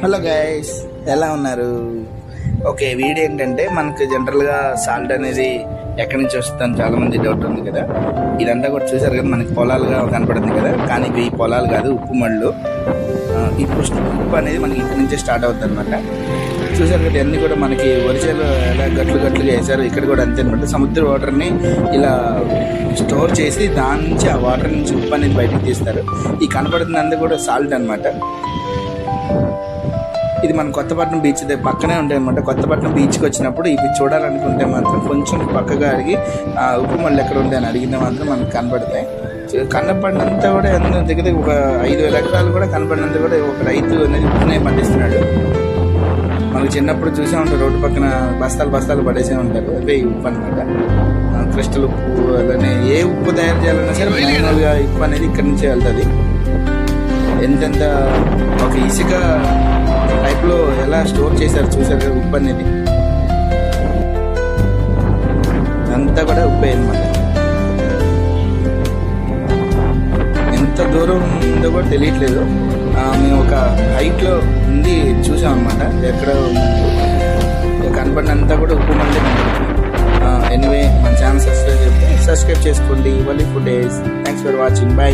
Hello guys, ఎలా ఉన్నారు? Okay, video ఏంటంటే మనకు జనరల్గా సాల్ట్ అనేది ఎక్కడి నుంచి వస్తుందని చాలా మంది డౌట్ ఉంది కదా. ఇదంతా కూడా చూసారు కదా, మనకి పొలాలుగా కనపడుతుంది కదా, కానీ ఇవి పొలాలు కాదు, ఉప్పు మళ్ళు. ఉప్పు అనేది మనకి ఇక్కడి నుంచే స్టార్ట్ అవుతుంది అనమాట. చూసారు కదా, అన్నీ కూడా మనకి ఒరిజినల్ ఎలా గట్లుగా వేశారు. ఇక్కడ కూడా అంతే అనమాట. సముద్ర వాటర్ని ఇలా స్టోర్ చేసి దాని నుంచి ఆ వాటర్ నుంచి ఉప్పు అనేది బయటకు తీస్తారు. ఈ కనపడుతుంది అంతా కూడా సాల్ట్ అనమాట. ఇది మన కొత్తపట్నం బీచ్ పక్కనే ఉంటాయి అనమాట. కొత్తపట్నం బీచ్కి వచ్చినప్పుడు ఇవి చూడాలనుకుంటే మాత్రం కొంచెం పక్కగా అడిగి ఆ ఉప్పు మళ్ళీ ఎక్కడ ఉంటాయి అని అడిగితే మాత్రం మనకు కనపడతాయి. కనపడినంత కూడా దగ్గర ఒక 5,000 ఎకరాలు కూడా కనపడినంత కూడా ఒక రైతు అనేది ఉప్పునే పండిస్తున్నాడు. మనకు చిన్నప్పుడు చూసే ఉంటారు, రోడ్డు పక్కన బస్తాలు పడేసే ఉంటారు. అదే ఉప్పు అనమాట. క్రిస్టల్ ఉప్పు, అలానే ఏ ఉప్పు తయారు చేయాలన్నా సరే మామూలుగా ఉప్పు అనేది ఇక్కడి నుంచే వెళ్తుంది. ఎంతెంత ఒక ఇసుక టైప్లో ఎలా స్టోర్ చేశారు చూసారు ఉప్పు అనేది. అంతా కూడా ఉప్పే అనమాట. ఎంత దూరం ఉందో కూడా తెలియట్లేదు. మేము ఒక హైట్లో ఉండి చూసాం అనమాట. ఎక్కడ కనపడినంతా కూడా ఉప్పు మళ్ళీ. ఎనీవే, మన ఛానల్ సబ్స్క్రైబ్ చేసుకోండి. Valli food days. Thanks for watching. By.